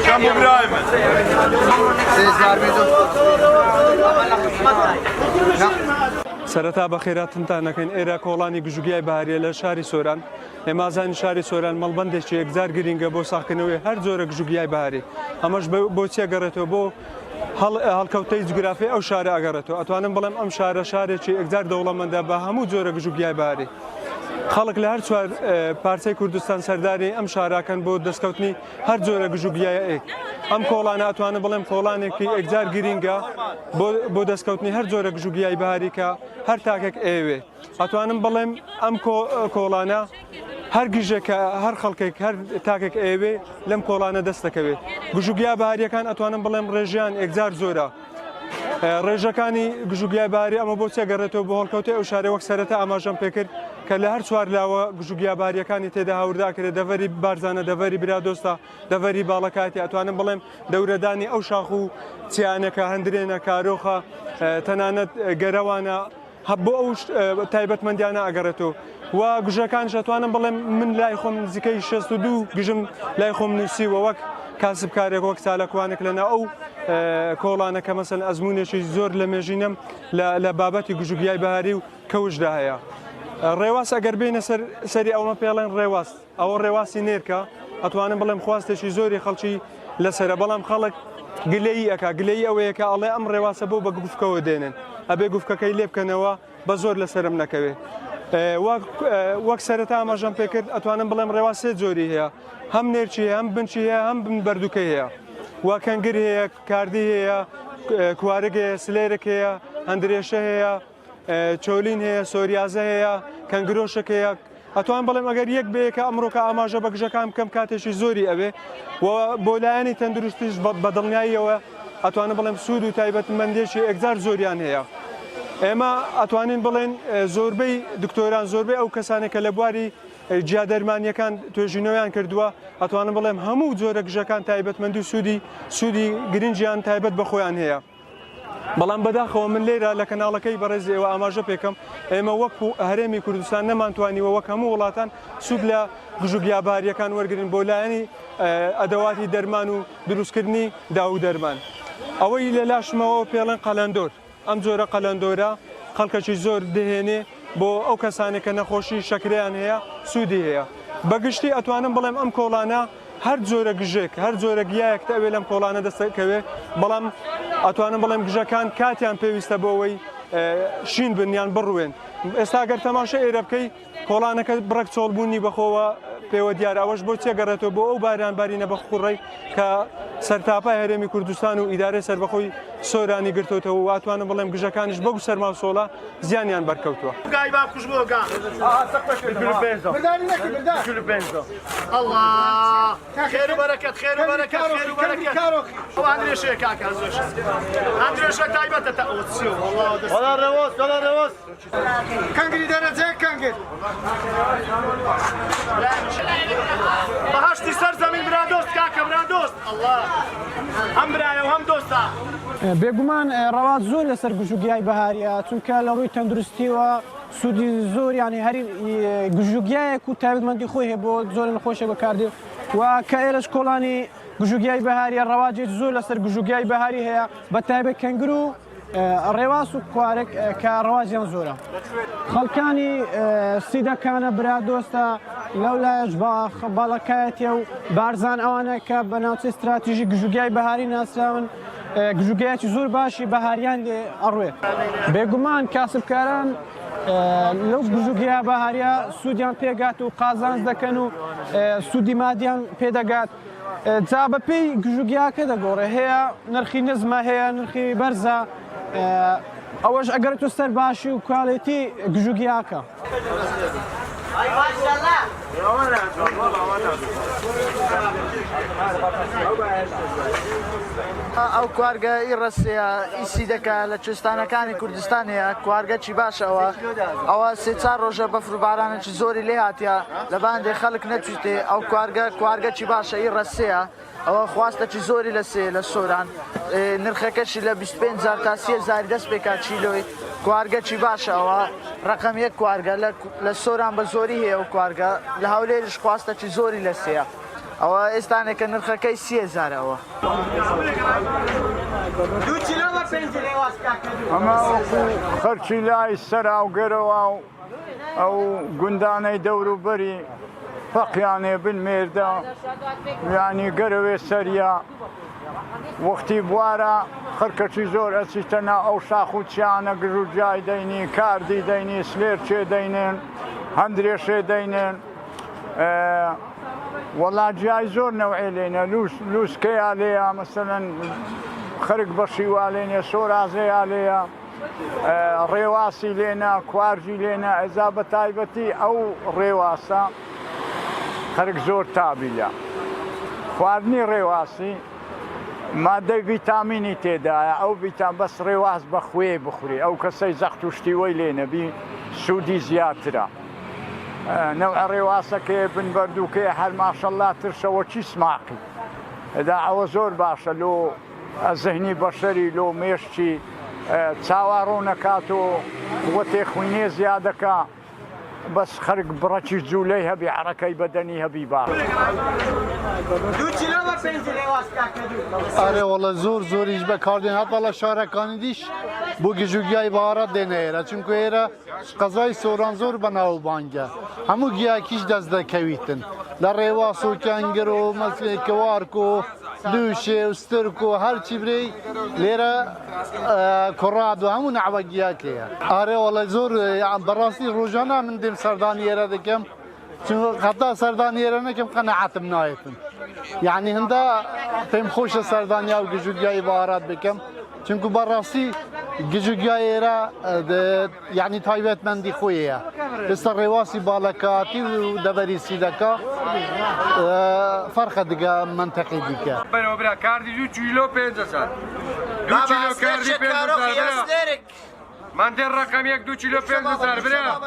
كم ابراهيم سەرەتا بە خێراتتان نەکەین ئێرە کۆڵانی گژوگیای بەهاریە لە شاری سۆران ئێمازانی شاری سۆران مەڵبەندێکی یەکجار گرینگە بۆ ساختکردنەوەی هەر جۆرە گژوگیای بەهاری ئەمەش بۆ چێگەڕێتەوە بۆ هەڵکەوتەی جوگرافی ئەو شارە ئەگەڕێتەوە ئەتوانم بڵێم ئەم شارە شارێکی یەکجار دەوڵەمەندە بە هەموو جۆرە گژوگیای بەهاری خەڵک لە هەر چوار پارچەی کوردستان سەرداری ئەم شاراکەن بۆ دەستکەوتنی هەر جۆرە گژوگیایە ئەم کۆڵانە ئەتوانم بڵێم کۆڵانێکی یەکجار گرینگە بۆ دەستکەوتنی هەر جۆرە گژوگیای بەهاری کە هەر تاکێک ئێوێ ئەتوانم بڵێم ئەم کۆڵانە هەر گژێکە هەر خەڵکێک هەر تاکێک ئێوێ لەم کۆڵانە دەست دەکەوێت گژوگیا بەهاریەکان ئەتوانم بڵێم ڕێژیان یەکجار زۆرە ڕێژەکانی گژوگیای بەهاری ئەمە بۆ چێگەڕێتەوە بۆ هەڵکەوتەی ئەو شارە وەک سەرەتا ئاماژەم پێکرد کە لە هەر چوار لاوە گژوگیا بەهاریەکانی تێدا هەورداکرێت دەڤەری بارزانە دەڤەری برادۆستە دەڤەری باڵەکاتی ئەتوانم بڵێم دەورەدانی ئەو شاخ و چیانەکە هەندرێنە کارۆخە تەنانەت گەرەوانە بۆ ئەو تایبەتمەندیانە ئەگەڕێتەوە و گژەکانش ئەتوانم بڵێم من لای خۆم نزیکەی 62 گژم لای خۆم نووسیوە وەک کاسبکارێک وەک چالەکوانێک لەنا ئەو کۆڵانە کە مەسەن ئەزمونێکی زۆر لە مێژینم لە بابەتی گژوگیای بەهاری و کەوشدا هەیە ڕێواز ئەگەر بینە سەری ئەومە پێڵێن ڕێواز ئەوە ڕێواسی نێرکە ئەتوانم بڵێم خواستێکی زۆری خەڵکی لەسرە بەڵام خەڵک گلەیی ئەکا گلەیی ئەوەیە کە ئەڵێ ئەم ڕێواسە بۆ بە گوفکەوە دێنن ئەبێ گوفکەکەی لێ بکەنەوە بە زۆر لەسرم نەکەوێت وەک سەرەتا ئاماژەم پێکرد ئەتوانم بڵێم ڕێواز سێ جۆری هەیە هەم نێرچی هەیە هەم بنچی هەیە هەم بەردووکەی هەیە وا کەنگر هەیە کاردی هەیە کوارگ هەیە سلێرک هەیە هەندرێشە هەیە چۆلین هەیە سۆریازە هەیە کەنگرۆشک هەیە ئەتوان بڵێم ئەگەر یەک بەیەکە ئەمڕۆکە ئاماژە بە گژەکان بکەم کاتێکی زۆری ئەوێ بۆ لایەنی تەندروستیش بە دڵنیاییەوە ئەتوانم بڵێم سوود و تایبەتمەندێکی یەکجار زۆریان هەیە ئێمە ئەتوانین بڵێن زۆربەی دکتۆران زۆربەی ئەو کەسانێک کە لە بواری جیادەرمانیەکان توێژینەوەیان کردووە ئەتوانم بڵێم هەموو جۆرە گژەکان تایبەتمەندی و سوودی گرنگیان تایبەت بەخۆیان هەیە بەڵام بەداخەوە من لێرە لە کەناڵەکەی بەڕێزی ئێوە ئاماژە پێکەم ئێمە وەکو هەرێمی کوردستان نەمانتوانیوە وەک هەموو وڵاتان سوود لە گژوگیا بەهاریەکان وەرگرن بۆ لایەنی ئەدەواتی دەرمان و دروستکردنی داو دەرمان ئەوەی لە لاشمەوە پێڵێن قەلەندۆر ئەم جۆرە قەلەندۆرە خەڵکەکی زۆر دەهێنێ بۆ ئەو کەسانێک کە نەخۆشی شەکریان هەیە سوودی هەیە بەگشتی ئەتوانم بڵێم ئەم کۆڵانە هەر جۆرە گژێک هەر جۆرە گیایەک ئەوێ لەم کۆڵانە دەستەکەوێ بەڵام ئەتوانم بڵێم گژەکان کاتیان پێویستە بۆەوەی شین بنیان بڕوێن ئێستا گەر تەماشا ئێرە بکەی کۆڵانەکە بڕێک چۆڵبوونی بەخۆوە پێوە دیارە ئەوەش بۆ چێگەڕێتەوە بۆ ئەو بارانبارینە بەخوڕی کە سەرتاپای هەرێمی کوردستان و ئیدارەی سەربەخۆی سۆرانی گرتوتەوە و ئاتوانم بڵێم گژەکانش بەو سەرماوسۆڵە زیانیان بەرکەوتووە کەنگری دەرەجەیە کەنگر بەهشتی سەر زەمین برادۆست کاکە برادۆست هەم برایە و هەم دۆستە بێگومان ڕەواز زۆر لەسەر گژوگیای بەهاریە چونکە لە ڕووی تەندروستیەوە سوودی زۆر یانی هەری گژوگیایەک و تایبەتمەندی خۆی هەیە بۆ زۆر خۆشە بەکاردێت و کە ئێرەش کۆڵانی گژوگیای بەهاریە ڕەواجێت زۆر لەسەر گژوگیای بەهاری هەیە بە تایبەت کەنگر و ڕێواز و کوارێک کە ڕەواجیان زۆرە خەڵکانی سیدەکانە برادۆستە لەولایەش باڵەکایەتە و بارزان ئەوانە کە بە ناوچەی استراتیژی گژوگیای بەهاری ناسراون گژوگیایەکی زۆر باشی بەهاریان لێ ئەڕوێ بێگومان کاسبکاران لەو گژوگیا بەهاریە سوودیان پێگات و قازانج دەکەن و سوودی مادیان پێدەگات جا بەپێی گژوگیاکە دەگۆڕێ هەیە نرخی نزمە هەیە نرخی بەرزە ئەوەش ئەگەر تو سەر باشی و کوالێتی گژوگیاکە ئەو کوارگە ئیڕەسەیە ئیسی دەکە لە کوێستانەکانی کوردستانەیە کوارگەکی باشەوە ئەوە سێ چار ڕۆژە بەفر و بارانێکی زۆری لێ هاتیە لە باندێ خەڵک نەچوتێ ئەو کوارگەکی باشە ئیڕەسەیە ئەوە خواستەکی زۆری لە سۆران نرخەکەشی لە 25,000 تا 30,000 دەست پێکا چیلۆی کوارگەکی باشە ئەوە ڕقم یەک کوارگە لە سۆران بە زۆری هەیە و کوارگە لە هەولێرش خواستەکی زۆری لە سەیە ئەوە ئێستانێکە نرخەکەی 30,000ەوە ئەمە خەرچی لای سەرا و گەرەوە و ئەو گوندانەی دەوروبەری فەقیانێ بنمێردە یانی گەرەوێ سەریا وەختی بوارە خەرکەچی زۆر ئەچیتەنا ئەو شاخ و چیانە گژوجای دەینی کاردی دەینی سلێر چێ دەینێن هەندرێشێ دەینێن وەڵا جیای زۆر نەوعێ لێنە لووسکەیا لێە مەسەلەن خەرک بەشی وا لێنێ سۆرازەیە لێە ڕێواسی لێنە کوارژی لێنە ئەزا بە تایبەتی ئەو ڕێواسە خەرک زۆر تابیلە خواردنی ڕێواسی مادەی ڤیتامینی تێدایە ئەو ڤیتام بەس ڕێواز بەخوێ بخوری ئەو کەسەی زەخت و شتیوەی لێنەبی سوودی زیاترە نەوع ڕێواسەکەی بنبەردووکەیە هەر ماشەڵڵا ترشەوە چی سماقی ئەدا ئەوە زۆر باشە لۆ ئەزەهنی بەشەری لۆ مێشتی چاوەڕۆ نەکات و وە تێخوینێ زیادەکە بەس خەرک بڕەکی جوولەی هەبی عەرەکەی بەدەنی هەبی باش ئارێ وەڵە زۆریش بەکاردێن هەتا لە شارەکانی دیش بۆ گژوگیای بەهارەت دێنە ئێرە چونکە ئێرە قەزای سۆران زۆر بەناوبانگە هەموو گیاکیش دەست دەکەویتن لە ڕێواس و کەنگر و کەوارک و دووشێ و سترک و هەرچی برێ لێرە کوڕاد و هەموو نەعوە گیاکەیە ئارێ وەڵە زۆر بەڕاستی ڕۆژانە من دێم سەردانی ئێرە دەکەم چونکە هەتا سەردانی ئێرە نەکەم قەنەعەتم نایەتن یعنی هەندا پێم خۆشە سەردانیا و گژوگیای بەهارات بکەم چونکە بەڕاستی گژوگیای ئێرە یعنی تایبەتمەندی خۆیەیە ئێستا ڕێواسی باڵەکاتی و دەبەریسی دەکا فەرقە دیگە منتەقی دیکە برا کاردی 2 کیلۆ 500 2 کیلۆ کاردی 500 من دێ ڕقم 1 2 کیلۆ 500 برا